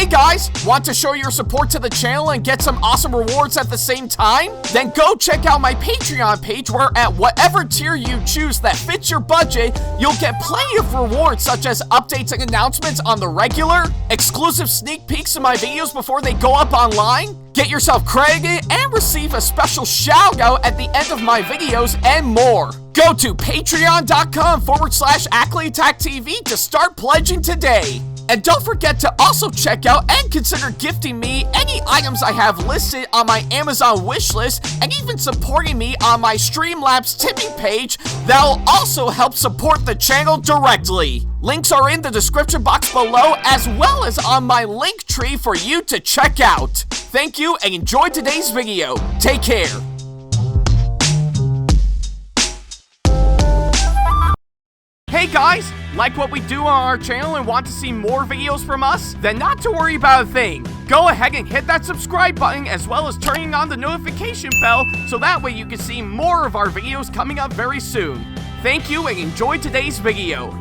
Hey guys, want to show your support to the channel and get some awesome rewards at the same time? Then go check out my Patreon page where at whatever tier you choose that fits your budget, you'll get plenty of rewards such as updates and announcements on the regular, exclusive sneak peeks of my videos before they go up online, get yourself credited, and receive a special shout out at the end of my videos and more. Go to patreon.com/AckleyAttack44227TV to start pledging today. And don't forget to also check out and consider gifting me any items I have listed on my Amazon wishlist and even supporting me on my Streamlabs tipping page that'll also help support the channel directly. Links are in the description box below as well as on my link tree for you to check out. Thank you and enjoy today's video. Take care. Hey guys, like what we do on our channel and want to see more videos from us? Then not to worry about a thing. Go ahead and hit that subscribe button as well as turning on the notification bell so that way you can see more of our videos coming up very soon. Thank you and enjoy today's video.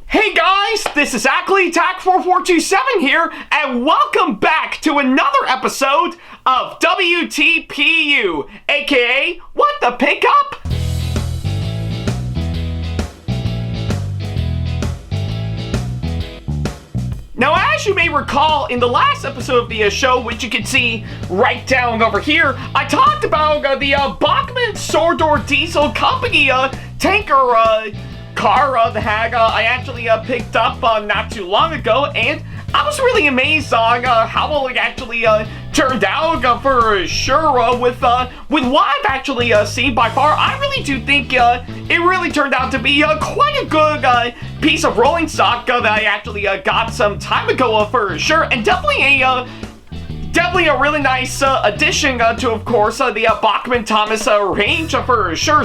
Hey guys, this is AckleyAttack4427 here, and welcome back to another episode of WTPU, aka What the Pickup? Now, as you may recall, in the last episode of the show, which you can see right down over here, I talked about the Bachmann Sordor Diesel Company tanker car that I actually picked up not too long ago, and I was really amazed on how well it actually turned out for sure with what I've actually seen by far. I really do think it really turned out to be quite a good piece of rolling stock that I actually got some time ago for sure, and definitely a really nice addition to, of course, the Bachmann Thomas range for sure.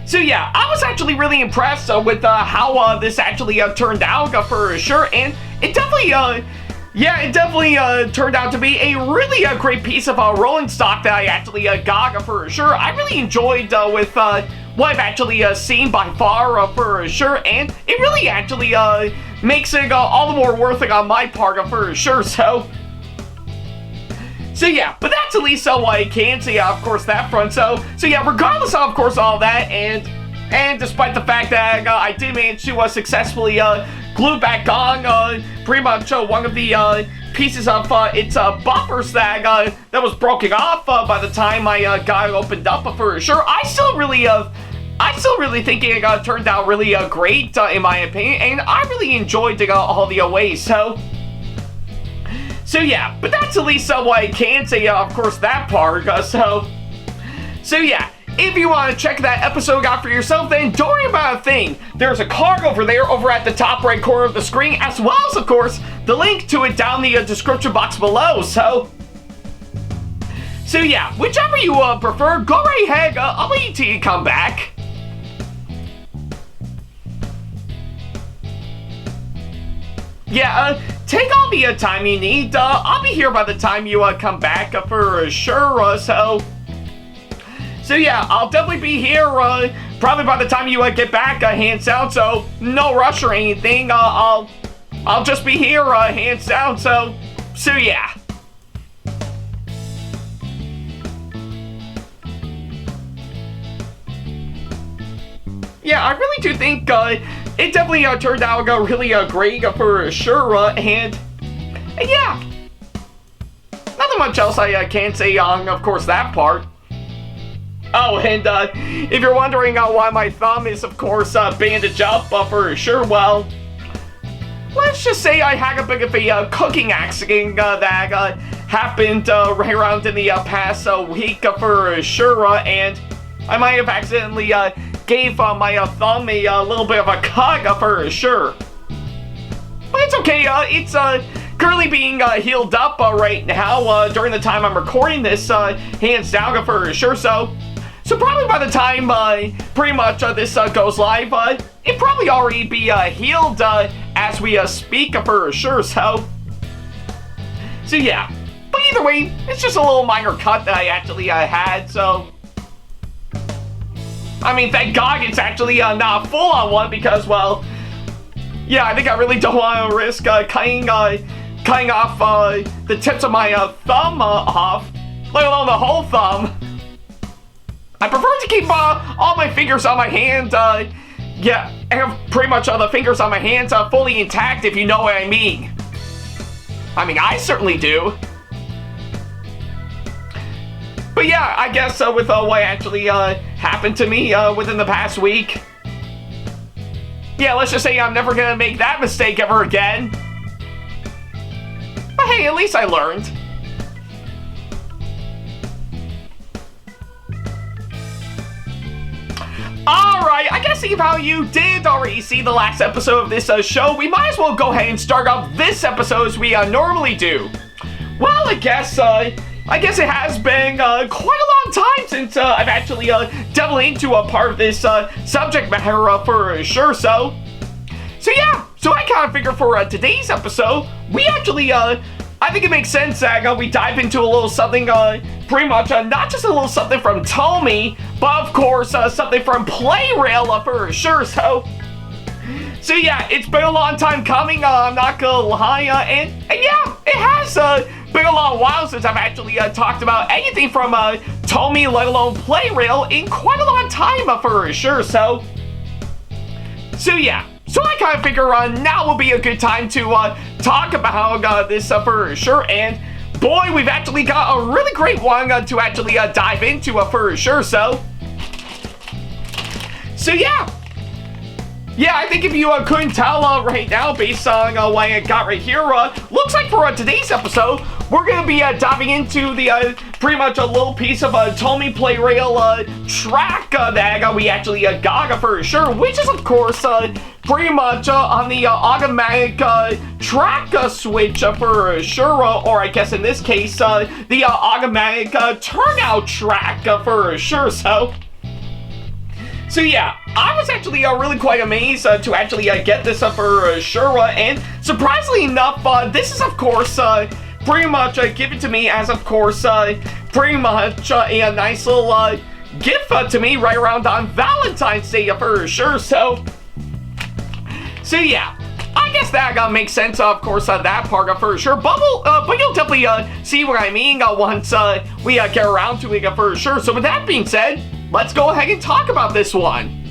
So yeah, I was actually really impressed with how this actually turned out for sure, and it definitely turned out to be a really great piece of rolling stock that I actually got for sure. I really enjoyed with what I've actually seen by far for sure, and it really actually makes it all the more worth it on my part for sure. So yeah, but that's at least what I can say, of course, that front. So yeah, regardless of course, all that, and despite the fact that I did manage to successfully glue back on pretty much one of the pieces of its buffers that was broken off by the time I got it opened up for sure, I still really think it turned out really great in my opinion, and I really enjoyed it all the ways. So yeah, but that's at least what I can say, of course, that part. So yeah, if you want to check that episode out for yourself, then don't worry about a thing. There's a card over there, over at the top right corner of the screen, as well as, of course, the link to it down the description box below. So yeah, whichever you prefer, go right ahead. I'll wait till you come back. Yeah, take all the time you need. I'll be here by the time you come back for sure. So yeah, I'll definitely be here probably by the time you get back, hands down. So no rush or anything. I'll just be here, hands down. So yeah. Yeah, I really do think it definitely turned out really great for sure, and yeah, nothing much else I can say on, of course, that part. Oh, and if you're wondering why my thumb is, of course, bandaged up for sure, well, let's just say I had a bit of a cooking accident that happened right around in the past week for sure, and I might have accidentally gave my thumb a little bit of a cut for sure. But it's okay, it's currently being healed up right now during the time I'm recording this, hands down for sure. So probably by the time pretty much this goes live, it probably already be healed as we speak for sure. So yeah. But either way, it's just a little minor cut that I actually had. So I mean, thank God it's actually not a full-on one because, well, yeah, I think I really don't want to risk cutting off the tips of my thumb off, let alone the whole thumb. I prefer to keep all my fingers on my hand, yeah, I have pretty much all the fingers on my hands fully intact, if you know what I mean. I mean, I certainly do. But yeah, I guess with what actually happened to me within the past week, yeah, let's just say I'm never gonna make that mistake ever again. But hey, at least I learned. Alright, I guess if how you did already see the last episode of this show, we might as well go ahead and start off this episode as we normally do. Well, I guess it has been quite a long time since I've actually delved into a part of this subject matter for sure. So yeah, so I kind of figure for today's episode, we actually, I think it makes sense that we dive into a little something, pretty much not just a little something from TOMY, but of course something from Plarail for sure. So yeah, it's been a long time coming, I'm not gonna lie, and yeah, it has been a long while since I've actually talked about anything from TOMY, let alone Plarail, in quite a long time for sure. So yeah, so I kind of figure now will be a good time to talk about this for sure. And boy, we've actually got a really great one to actually dive into for sure. So yeah. Yeah, I think if you couldn't tell right now, based on what I got right here, looks like for today's episode, we're going to be diving into the pretty much a little piece of TOMY Plarail track that we actually got for sure, which is of course pretty much on the automatic track switch for sure, or I guess in this case, the automatic turnout track for sure. So yeah, I was actually really quite amazed to actually get this for sure, and surprisingly enough, this is of course pretty much given to me as of course pretty much a nice little gift to me right around on Valentine's Day for sure. So yeah, I guess that makes sense, of course, that part for sure. But you'll definitely see what I mean once we get around to it for sure. So with that being said, let's go ahead and talk about this one.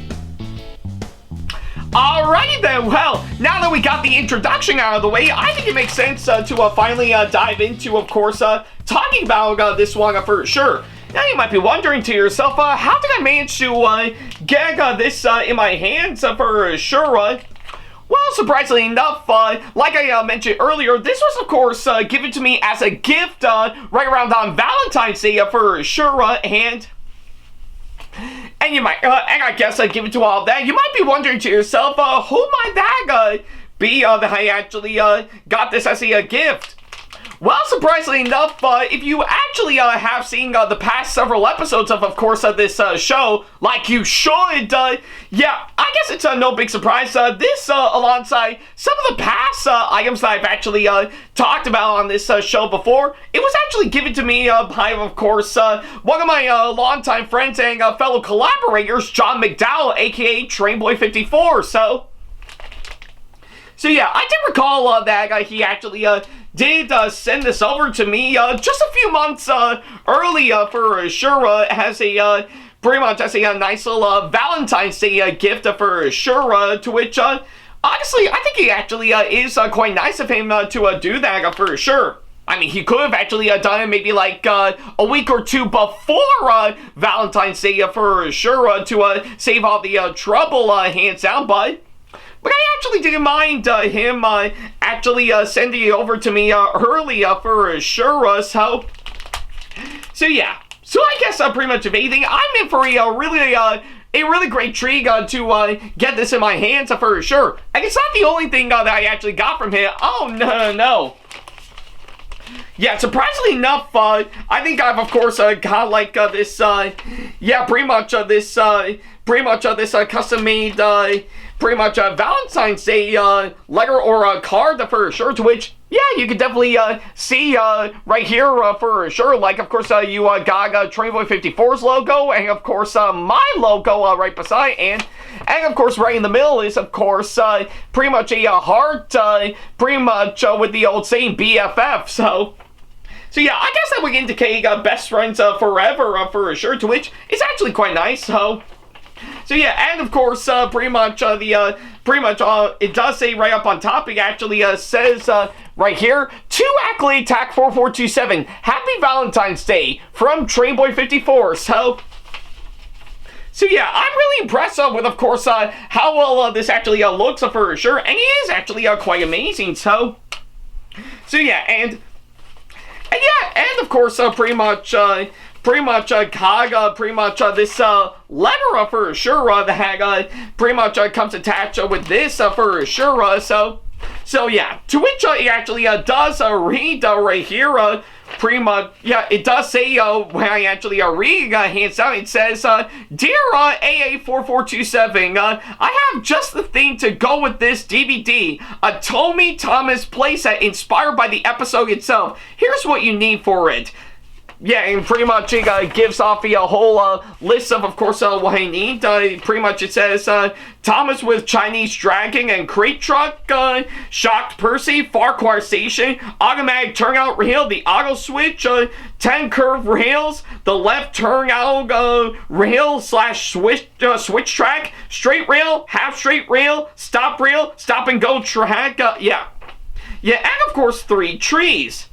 Alrighty then, well, now that we got the introduction out of the way, I think it makes sense to finally dive into, of course, talking about this one for sure. Now you might be wondering to yourself, how did I manage to get this in my hands for sure? Well, surprisingly enough, like I mentioned earlier, this was, of course, given to me as a gift right around on Valentine's Day for sure, and you might, and I guess given to all of that, you might be wondering to yourself, who might that be that I actually got this as a gift? Well, surprisingly enough, if you actually have seen the past several episodes of course, this show, like you should, yeah, I guess it's no big surprise. This, alongside some of the past items that I've actually talked about on this show before, it was actually given to me by, of course, one of my longtime friends and fellow collaborators, John McDowell, aka Trainboy54. So yeah, I did recall that he actually did send this over to me just a few months early for sure, as a pretty much as a nice little Valentine's Day gift for sure, to which honestly I think it actually is quite nice of him to do that for sure. I mean, he could have actually done it maybe like a week or two before Valentine's Day for sure, to save all the trouble, hands down, but I actually didn't mind him actually sending it over to me early for sure. So yeah. So I guess pretty much of anything, I'm in for a really great treat to get this in my hands for sure. And it's not the only thing that I actually got from him. Oh no. yeah, surprisingly enough, I think I've, of course, got, like, this, yeah, pretty much, this custom-made, pretty much, Valentine's Day, letter or a card for sure, to which, yeah, you can definitely, see, right here, for sure, like, of course, you, got, TommyBoy54's logo, and, of course, my logo, right beside, and, of course, right in the middle is, of course, pretty much a, heart, pretty much, with the old saying, BFF, so yeah, I guess that would indicate, best friends, forever, for sure, to which is actually quite nice, so yeah, and of course, pretty much, it does say right up on top, it actually, says, right here, to Ackley TAC4427, Happy Valentine's Day, from TrainBoy54, so yeah, I'm really impressed, with, of course, how well, this actually, looks, for sure, and it is actually, quite amazing, so yeah, and of course, pretty much, Kaga, pretty much, this, letter, for sure, that, pretty much, comes attached, with this, for sure, so yeah, to which, it actually, does, read, right here, pretty much, yeah, it does say, when I actually, read, hands down, it says, Dear, AA4427, I have just the thing to go with this DVD, a Tommy Thomas playset inspired by the episode itself. Here's what you need for it. Yeah, and pretty much it gives off a whole list of course, what I need. Pretty much it says, Thomas with Chinese Dragon and Crate Truck, Shocked Percy, Farquhar Station, Automatic Turnout Rail, the Auto Switch, 10 Curve Rails, the Left Turnout Rail / switch track, Straight Rail, Half Straight Rail, Stop and Go Track, yeah, and of course 3 trees.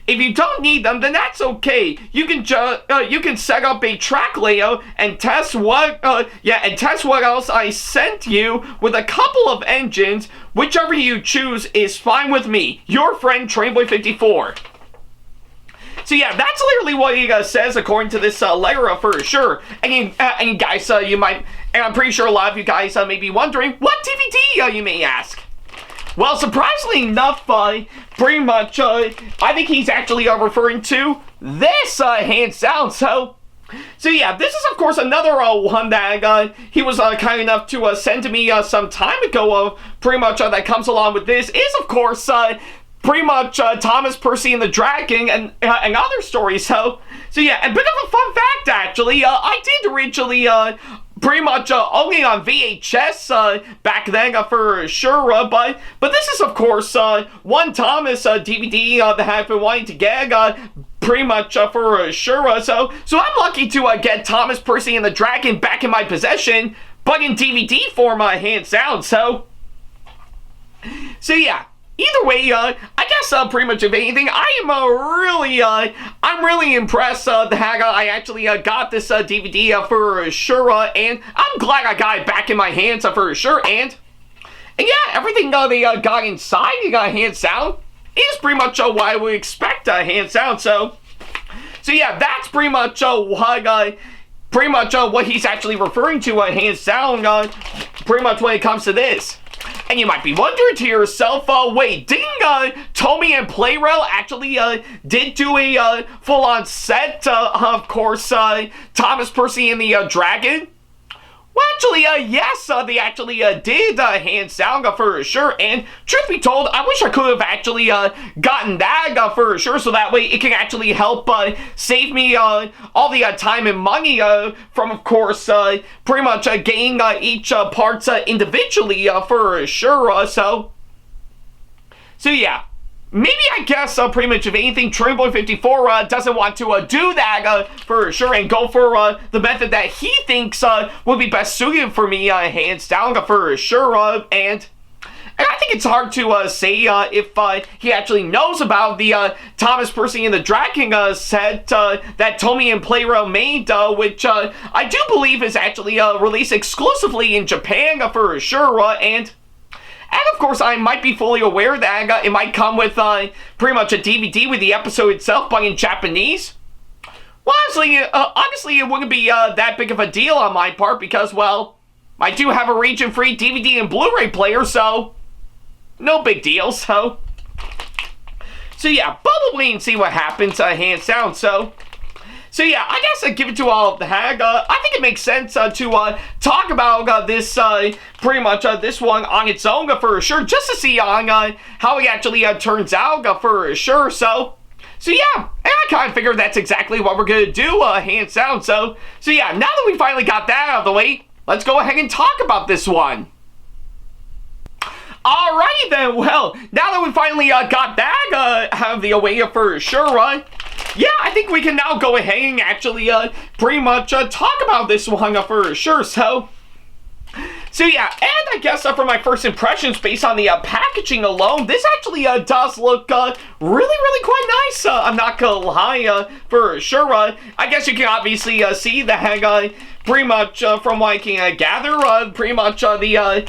If you don't need them, then that's okay. You can set up a track layout and test what else I sent you with a couple of engines. Whichever you choose is fine with me. Your friend TrainBoy54. So yeah, that's literally what he says according to this letter, for sure. And guys, you might, and I'm pretty sure a lot of you guys may be wondering, what DVD, you may ask? Well, surprisingly enough, pretty much, I think he's actually referring to this, hands down, so yeah, this is, of course, another one that he was kind enough to send to me some time ago, pretty much, that comes along with this, is, of course, pretty much, Thomas, Percy, and the Dragon, and other stories, so yeah, a bit of a fun fact, actually, I did originally, pretty much only on VHS back then, for sure, but this is, of course, one Thomas DVD that I've been wanting to get, pretty much for sure, so I'm lucky to get Thomas, Percy, and the Dragon back in my possession, but in DVD form, hands down, so yeah. Either way, I guess pretty much if anything, I'm really impressed that I actually got this DVD for sure, and I'm glad I got it back in my hands for sure, and yeah, everything they got inside, hands down, is pretty much what I would expect, hands down, so yeah, that's pretty much what he's actually referring to, hands down, pretty much when it comes to this. And you might be wondering to yourself, wait, didn't Tommy and Plarail actually did do a full-on set, of course, Thomas, Percy, and the Dragon? Well, actually, yes, they actually did, hands down, for sure, and truth be told, I wish I could have actually gotten that, for sure, so that way it can actually help save me all the time and money from, of course, pretty much getting each parts individually, for sure, so yeah. Maybe, I guess, pretty much, if anything, TrainBoy54 doesn't want to do that, for sure, and go for the method that he thinks would be best suited for me, hands down, for sure, and I think it's hard to say if he actually knows about the Thomas, Percy, and the Dragon set that Tommy and Plarail made, which I do believe is actually released exclusively in Japan, for sure, and of course, I might be fully aware that it might come with pretty much a DVD with the episode itself, but in Japanese. Well, honestly, it wouldn't be that big of a deal on my part because, well, I do have a region-free DVD and Blu-ray player, so no big deal, so So yeah, but we'll wait and see what happens, hands down. So yeah, I guess I give it to all of the hag. I think it makes sense to talk about this pretty much this one on its own for sure, just to see on how it actually turns out for sure. So yeah, and I kind of figured that's exactly what we're gonna do, hands down. So yeah, now that we finally got that out of the way, let's go ahead and talk about this one. Alrighty then, well, now that we finally got that out of the way for sure, yeah, I think we can now go ahead and actually pretty much talk about this one for sure. So yeah, and I guess for my first impressions based on the packaging alone, this actually does look really quite nice. I'm not gonna lie, for sure. I guess you can obviously see the hag pretty much from what I can gather, pretty much the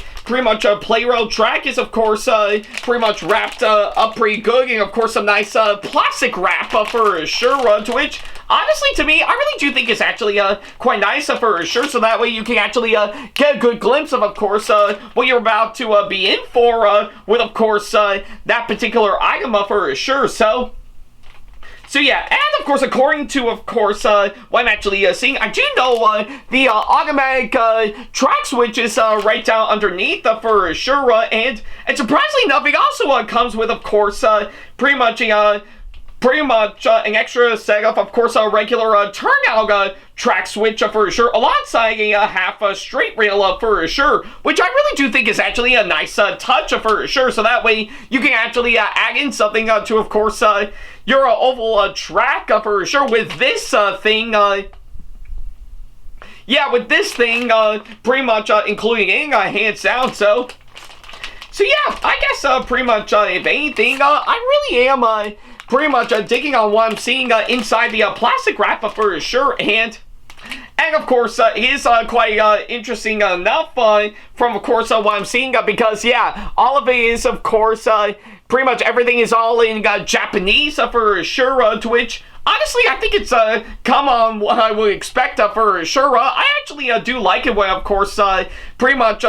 Plarail track is of course pretty much wrapped up pretty good, and of course some nice plastic wrap for sure, to which honestly to me I really do think it's actually quite nice for sure, so that way you can actually get a good glimpse of course what you're about to be in for with of course that particular item for sure. So yeah, and of course, according to, of course, what I'm actually seeing, I do know the automatic track switch is right down underneath for sure, and surprisingly enough, it also comes with, of course, pretty much an extra setup, of course, a regular turnout track switch for sure, alongside a half straight rail for sure, which I really do think is actually a nice touch for sure, so that way you can actually add in something to, of course, your oval track for sure with this thing. Yeah, with this thing pretty much including in hands down. So yeah, I guess pretty much if anything, I really am pretty much digging on what I'm seeing inside the plastic wrap for sure, and of course it is quite interesting enough from of course what I'm seeing because yeah, all of it is of course pretty much everything is all in Japanese for sure, to which honestly I think it's come on what I would expect for sure. I actually do like it when of course pretty much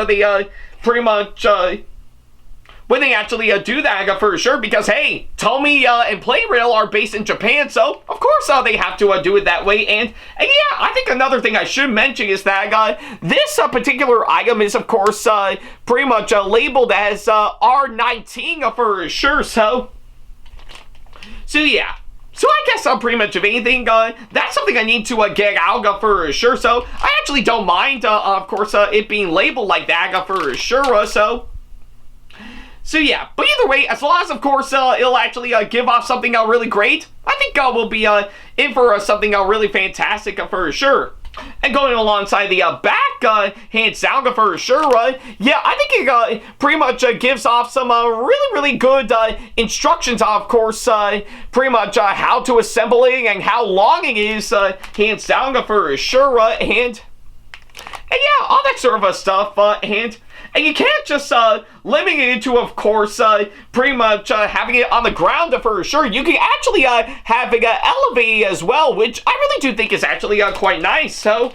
when they actually do that for sure, because hey, TOMY and Plarail are based in Japan, so of course they have to do it that way. And yeah, I think another thing I should mention is that this particular item is of course pretty much labeled as R-19 for sure. So yeah. So I guess pretty much if anything, that's something I need to get out for sure. So I actually don't mind, of course, it being labeled like that for sure. So yeah, but either way, as long as, of course, it'll actually give off something really great, I think we'll be in for something really fantastic for sure. And going alongside the back, hands down for sure, yeah, I think it pretty much gives off some really good instructions, of course, pretty much how to assemble it and how long it is, hands down for sure, and yeah, all that sort of stuff, and you can't just limit it to, of course, pretty much having it on the ground for sure. You can actually have it elevated as well, which I really do think is actually quite nice. So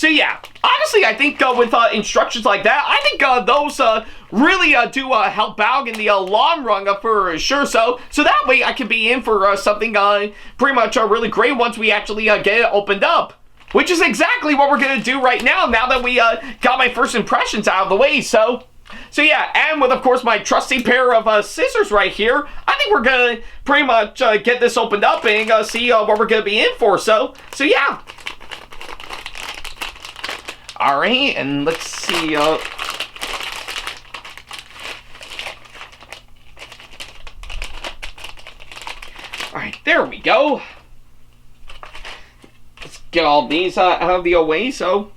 yeah, honestly, I think with instructions like that, I think those really do help out in the long run for sure. So that way I can be in for something pretty much really great once we actually get it opened up. Which is exactly what we're going to do right now that we got my first impressions out of the way. So yeah, and with, of course, my trusty pair of scissors right here, I think we're going to pretty much get this opened up and see what we're going to be in for. So yeah. Alright, and let's see. Alright, there we go. Get all these out of the way, so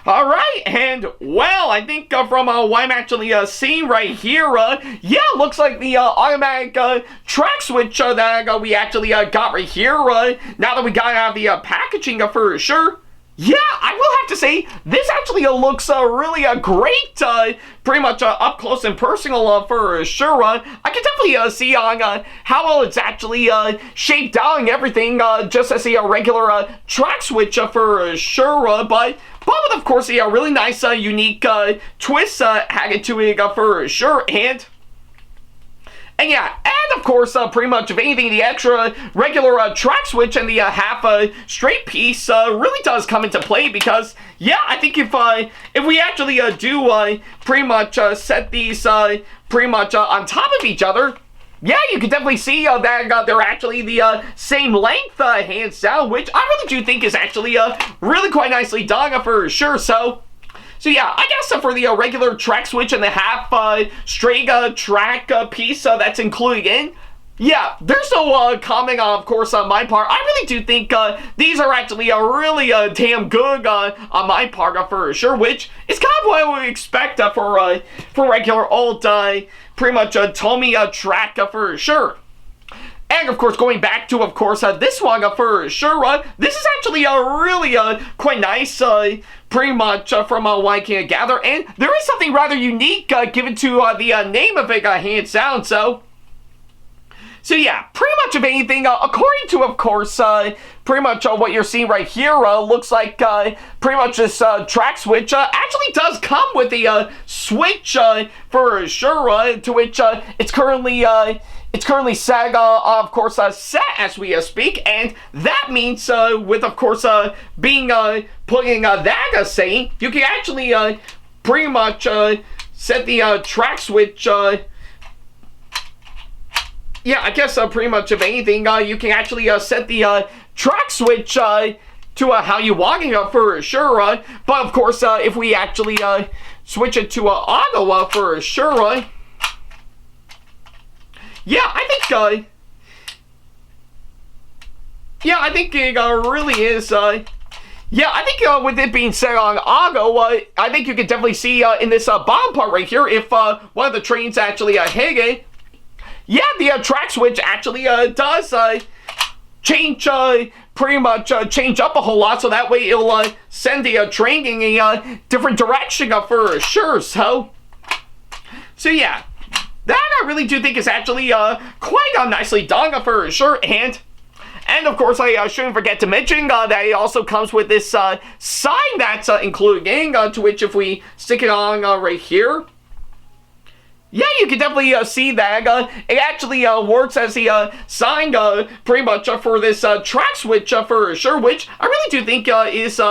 alright, and well, I think from what I'm actually seeing right here, yeah, looks like the automatic track switch that we actually got right here, now that we got out of the packaging for sure. Yeah, I will have to say, this actually looks really great, pretty much up close and personal for sure. I can definitely see on how well it's actually shaped out and everything, just as a regular track switch for sure, but with, of course, a really nice, unique twist added to it for sure, and And yeah, and of course, pretty much, if anything, the extra regular track switch and the half straight piece really does come into play because, yeah, I think if we actually do pretty much set these pretty much on top of each other, yeah, you can definitely see that they're actually the same length, hands down, which I really do think is actually really quite nicely done for sure. So yeah, I guess for the regular track switch and the half straight track piece that's included in, yeah, there's no comment, of course, on my part. I really do think these are actually really damn good on my part for sure, which is kind of what I would expect for regular old pretty much TOMY track for sure. And of course, going back to, of course, this one for sure, this is actually really quite nice, pretty much from what I can gather. And there is something rather unique given to the name of it, hands down. So yeah, pretty much of anything, according to, of course, pretty much what you're seeing right here, looks like pretty much this track switch actually does come with a switch for sure, to which it's currently set, of course, set as we speak, and that means with, of course, being putting that saying, you can actually pretty much set the track switch. Yeah, I guess pretty much of anything, you can actually set the track switch to how you want it for sure. But of course, if we actually switch it to auto for sure. Yeah, I think it really is. Yeah, I think with it being set on auto, I think you can definitely see in this bottom part right here, if one of the trains actually hit it, yeah, the track switch actually does change, pretty much change up a whole lot, so that way it'll send the train in a different direction for sure. So yeah. That I really do think is actually quite nicely done for sure, and of course I shouldn't forget to mention that it also comes with this sign that's included in, to which if we stick it on right here, yeah, you can definitely see that it actually works as the sign pretty much for this track switch for sure, which I really do think is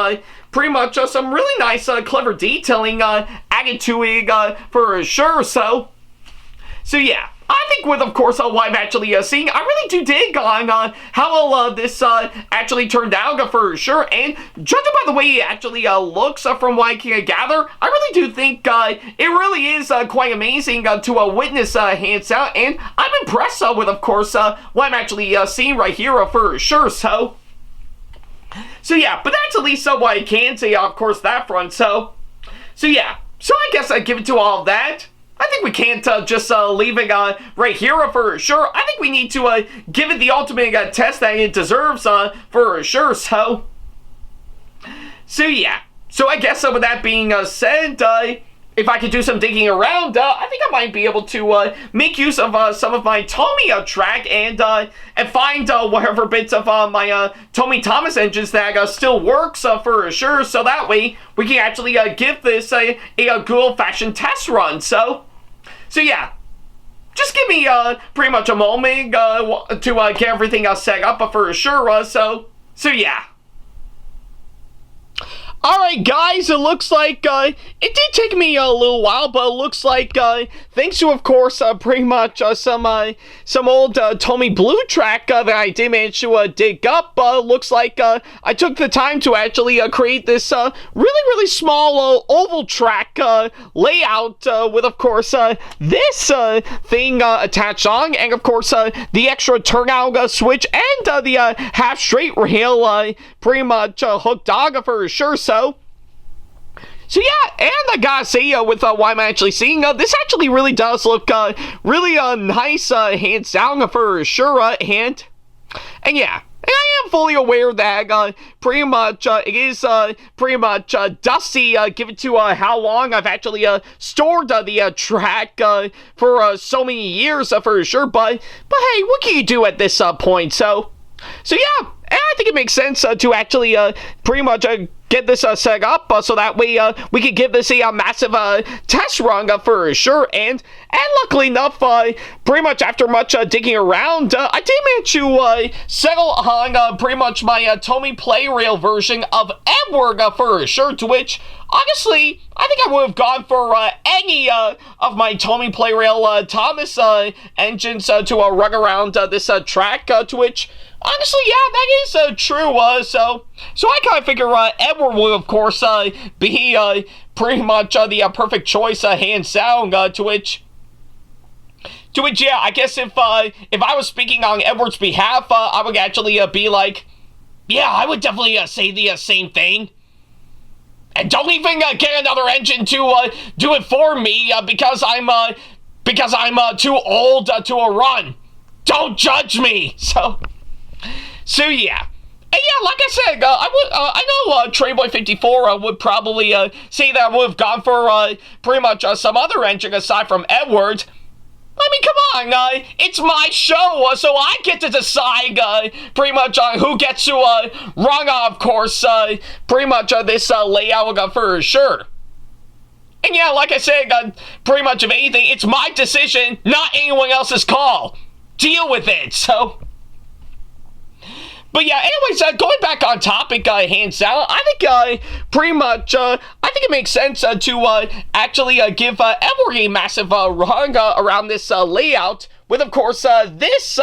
pretty much some really nice clever detailing added to it for sure. So yeah, I think with, of course, what I'm actually seeing, I really do dig on how well this actually turned out for sure. And judging by the way it actually looks from what I can gather, I really do think it really is quite amazing to witness hands down. And I'm impressed with, of course, what I'm actually seeing right here for sure. So yeah, but that's at least what I can say, of course, that front. So yeah, so I guess I give it to all of that. I think we can't just leave it right here for sure. I think we need to give it the ultimate test that it deserves for sure. So yeah. So I guess with that being said, if I could do some digging around, I think I might be able to make use of some of my TOMY track and find whatever bits of my TOMY Thomas engines that still works for sure. So that way we can actually give this a good old-fashioned test run. So yeah, just give me pretty much a moment to get everything set up for sure. So yeah. Alright guys, it looks like it did take me a little while, but it looks like thanks to, of course, pretty much some old TOMY Blue track that I did manage to dig up, looks like I took the time to actually create this really small oval track layout with, of course, this thing attached on, and of course the extra turnout switch and the half straight rail pretty much hooked on for sure. So yeah, and I gotta say, with what I'm actually seeing, this actually really does look really nice, hands down for sure, and yeah. And I am fully aware that pretty much it is pretty much dusty given to how long I've actually stored the track for so many years for sure, but hey, what can you do at this point? So yeah, and I think it makes sense to actually pretty much get this set up so that way we could give this a massive test run for sure. And luckily enough, pretty much after much digging around, I did manage to settle on pretty much my TOMY Plarail version of Edward for sure, to which honestly, I think I would have gone for any of my TOMY Plarail Thomas engines to run around this track, to which, honestly, yeah, that is true. So I kind of figure Edward will, of course, be pretty much the perfect choice, hands down, to which, yeah, I guess if I was speaking on Edward's behalf, I would actually be like, yeah, I would definitely say the same thing. And don't even get another engine to do it for me because I'm too old to run. Don't judge me. So yeah. And yeah, like I said, I know Trayboy54 would probably say that I would have gone for pretty much some other engine aside from Edward. I mean, come on, it's my show, so I get to decide pretty much on who gets to run, of course, pretty much this layout for sure. And yeah, like I said, pretty much of anything, it's my decision, not anyone else's call. Deal with it, so... But yeah, anyways, going back on topic, hands down, I think pretty much, I think it makes sense to actually give Edward a massive run around this layout, with, of course, this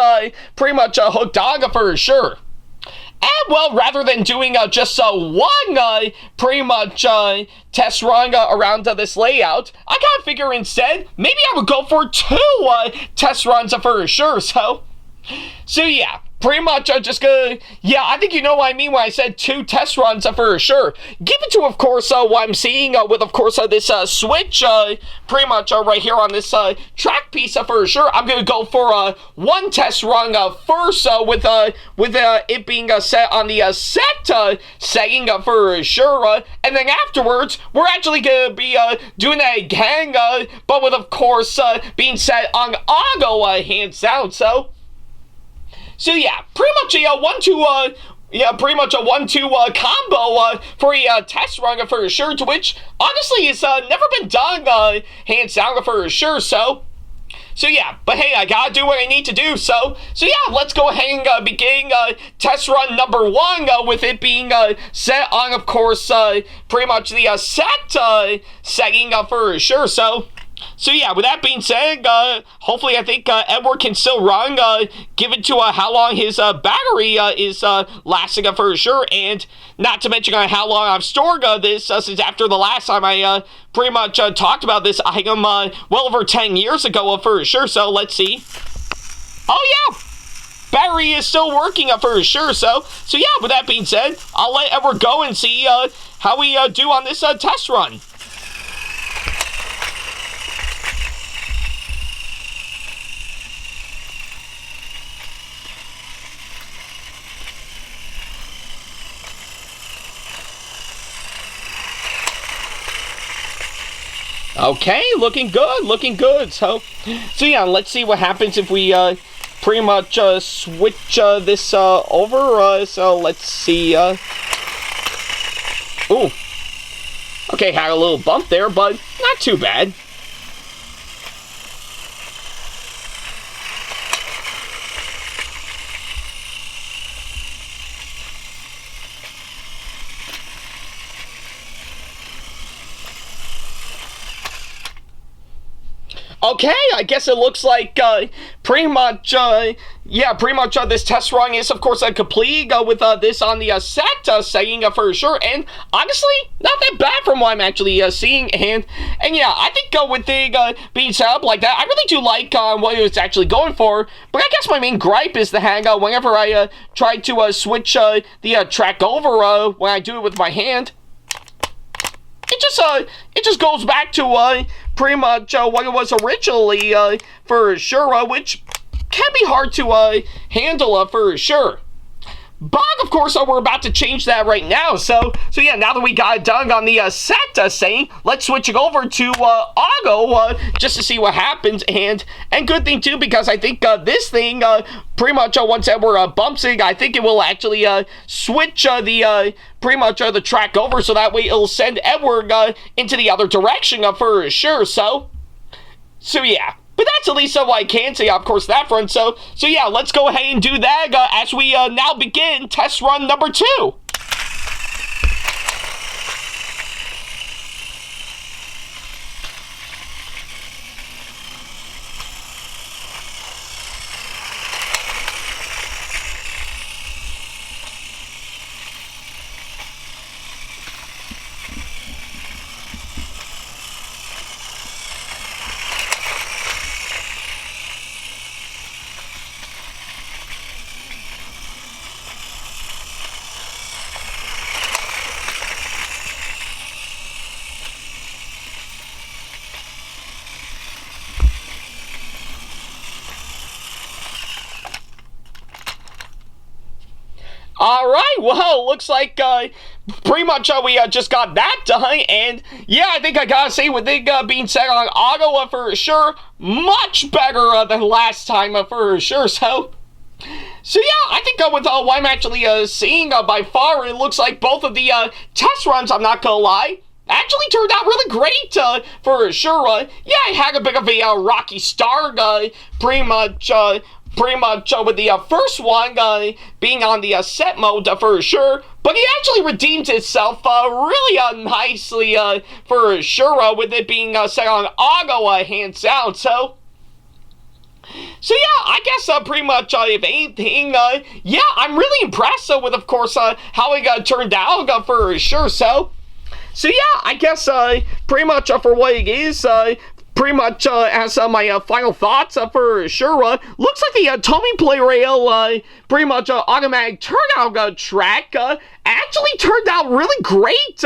pretty much hooked on for sure. And, well, rather than doing just one pretty much test run around this layout, I kind of figure instead, maybe I would go for two test runs for sure, so yeah. Pretty much just gonna, yeah, I think you know what I mean when I said two test runs for sure. Given to, of course, what I'm seeing with, of course, this switch, pretty much right here on this track piece for sure, I'm gonna go for one test run first with it being set on the set setting for sure, and then afterwards, we're actually gonna be doing that again, but with, of course, being set on auto hands down, So yeah, pretty much a 1-2, pretty much a 1-2 combo for a test run for sure, to which, honestly, it's never been done, hands down for sure, so yeah, but hey, I gotta do what I need to do, so yeah, let's go ahead and begin test run number 1, with it being set on, of course, pretty much the set setting for sure, So yeah, with that being said, hopefully I think Edward can still run, given to how long his battery is lasting for sure, and not to mention how long I've stored this since after the last time I pretty much talked about this item well over 10 years ago for sure, so let's see. Oh yeah! Battery is still working for sure, so yeah, with that being said, I'll let Edward go and see how we do on this test run. Okay, looking good. So yeah, let's see what happens if we pretty much switch this over. So let's see. Ooh. Okay, had a little bump there, but not too bad. Okay, I guess it looks like pretty much this test run is, of course, complete with this on the set setting for sure, and honestly, not that bad from what I'm actually seeing, and yeah, I think with it being set up like that, I really do like what it was actually going for, but I guess my main gripe is the hang whenever I try to switch the track over when I do it with my hand, it just goes back to pretty much what it was originally for sure, which can be hard to handle for sure. But, of course, we're about to change that right now. So yeah, now that we got Doug on the set saying, let's switch it over to Augo just to see what happens. And good thing, too, because I think this thing, pretty much once that we're bumping, I think it will actually switch pretty much the track over. So that way it'll send Edward into the other direction for sure. So yeah. But that's at least what I can say, of course, that front. So yeah, let's go ahead and do that as we now begin test run number 2. All right, well, looks like pretty much we just got that done, and yeah, I think I gotta say, with it being set on auto for sure, much better than last time for sure. So yeah, I think with what I'm actually seeing by far, it looks like both of the test runs, I'm not gonna lie, actually turned out really great for sure. Yeah, I had a bit of a rocky start, pretty much with the first one being on the set mode for sure, but it actually redeemed itself really nicely for sure, with it being set on auto hands down. So yeah, I guess pretty much if anything, yeah, I'm really impressed with, of course, how it turned out for sure. So yeah, I guess pretty much for what it is, pretty much as my final thoughts for sure, looks like the TOMY Plarail pretty much automatic turnout track actually turned out really great,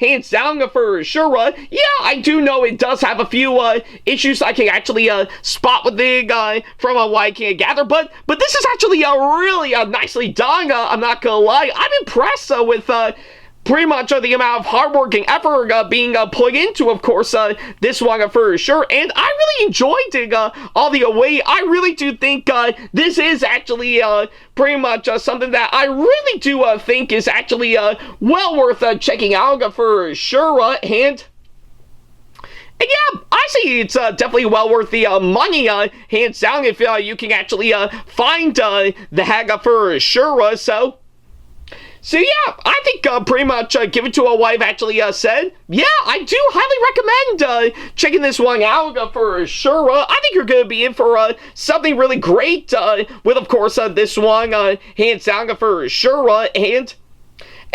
hands down for sure. Yeah, I do know it does have a few issues I can actually spot with it from what I can gather, but this is actually really nicely done. I'm not gonna lie, I'm impressed with pretty much the amount of hard work and effort being put into, of course, this one for sure. And I really enjoyed it all the way. I really do think this is actually pretty much something that I really do think is actually well worth checking out for sure. And yeah, I see it's definitely well worth the money, hands down, if you can actually find the hack for sure. So yeah, I think pretty much give it to what I've actually said. Yeah, I do highly recommend checking this one out for sure. I think you're going to be in for something really great with, of course, this one hands down for sure. And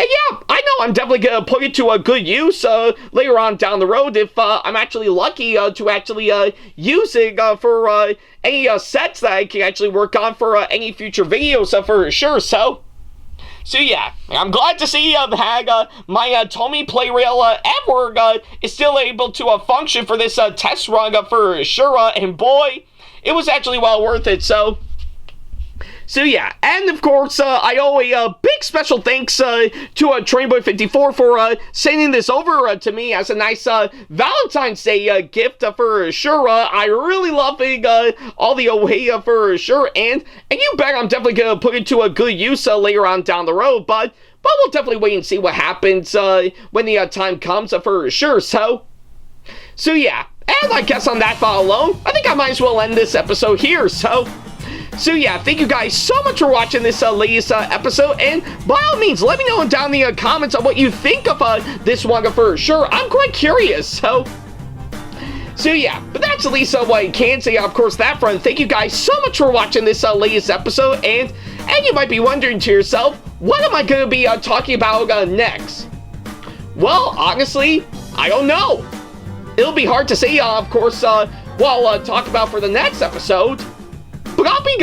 yeah, I know I'm definitely going to put it to a good use later on down the road if I'm actually lucky to actually use it for any sets that I can actually work on for any future videos for sure. So yeah, I'm glad to see that my TOMY Plarail Edward is still able to function for this test run for sure, and boy, it was actually well worth it. So yeah, and of course, I owe a big special thanks to Trainboy54 for sending this over to me as a nice Valentine's Day gift for sure. I really love it all the way for sure, and you bet I'm definitely going to put it to a good use later on down the road, but we'll definitely wait and see what happens when the time comes for sure. So yeah, and I guess on that thought alone, I think I might as well end this episode here. So yeah, thank you guys so much for watching this latest episode, and by all means, let me know down in the comments on what you think of this one for sure. I'm quite curious. So yeah, but that's at least what I can say, of course, that front. Thank you guys so much for watching this latest episode, and you might be wondering to yourself, what am I going to be talking about next? Well, honestly, I don't know. It'll be hard to say, of course, what I'll talk about for the next episode. But I'll be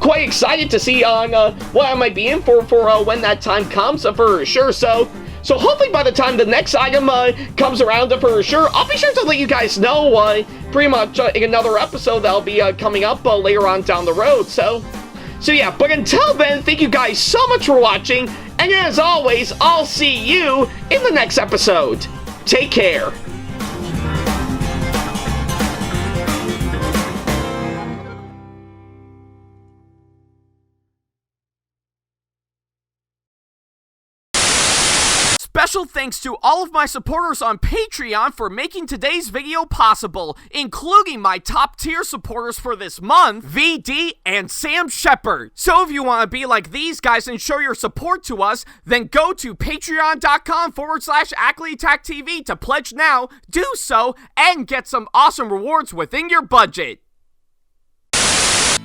quite excited to see on what I might be in for when that time comes for sure. So hopefully by the time the next item comes around for sure, I'll be sure to let you guys know pretty much in another episode that'll be coming up later on down the road. So So yeah, but until then, thank you guys so much for watching, and as always, I'll see you in the next episode. Take care. Special thanks to all of my supporters on Patreon for making today's video possible, including my top tier supporters for this month, VD and Sam Shepard. So if you want to be like these guys and show your support to us, then go to patreon.com/AckleyTackTV to pledge now, do so, and get some awesome rewards within your budget.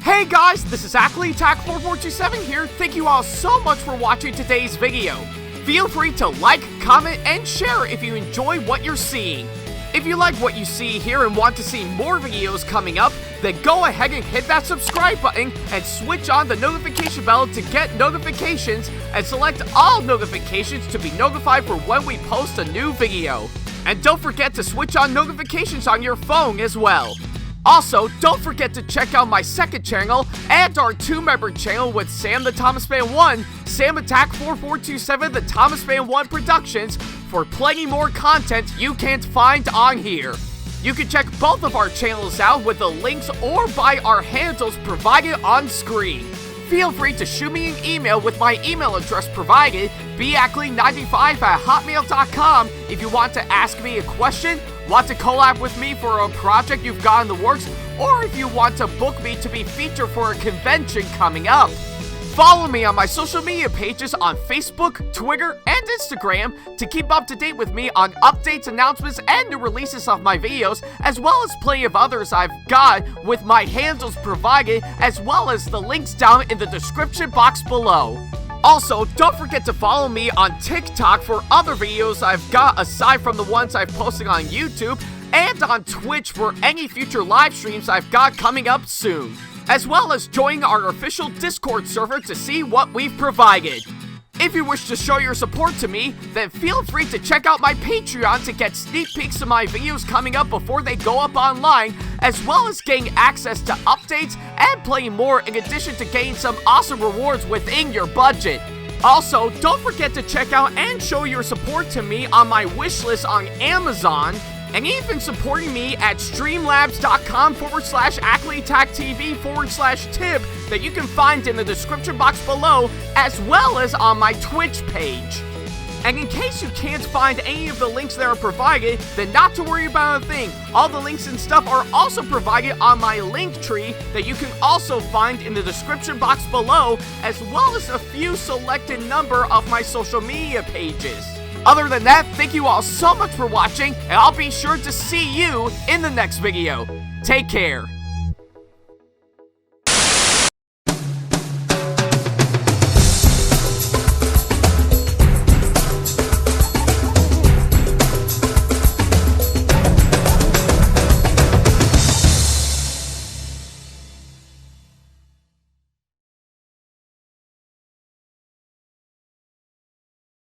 Hey guys, this is AckleyTack4427 here. Thank you all so much for watching today's video. Feel free to like, comment, and share if you enjoy what you're seeing. If you like what you see here and want to see more videos coming up, then go ahead and hit that subscribe button and switch on the notification bell to get notifications, and select all notifications to be notified for when we post a new video. And don't forget to switch on notifications on your phone as well. Also, don't forget to check out my second channel and our 2-member channel with Sam the Thomas Fan 1, SamAttack4427TheThomasFan1 Productions, for plenty more content you can't find on here. You can check both of our channels out with the links or by our handles provided on screen. Feel free to shoot me an email with my email address provided, backley95@hotmail.com, if you want to ask me a question, want to collab with me for a project you've got in the works, or if you want to book me to be featured for a convention coming up. Follow me on my social media pages on Facebook, Twitter, and Instagram to keep up to date with me on updates, announcements, and new releases of my videos, as well as plenty of others I've got with my handles provided, as well as the links down in the description box below. Also, don't forget to follow me on TikTok for other videos I've got aside from the ones I've posted on YouTube, and on Twitch for any future live streams I've got coming up soon, as well as join our official Discord server to see what we've provided. If you wish to show your support to me, then feel free to check out my Patreon to get sneak peeks of my videos coming up before they go up online, as well as getting access to updates and plenty more, in addition to getting some awesome rewards within your budget. Also, don't forget to check out and show your support to me on my wishlist on Amazon, and even supporting me at streamlabs.com/AckleyTackTV/tip that you can find in the description box below, as well as on my Twitch page. And in case you can't find any of the links that are provided, then not to worry about a thing. All the links and stuff are also provided on my link tree that you can also find in the description box below, as well as a few selected number of my social media pages. Other than that, thank you all so much for watching, and I'll be sure to see you in the next video. Take care.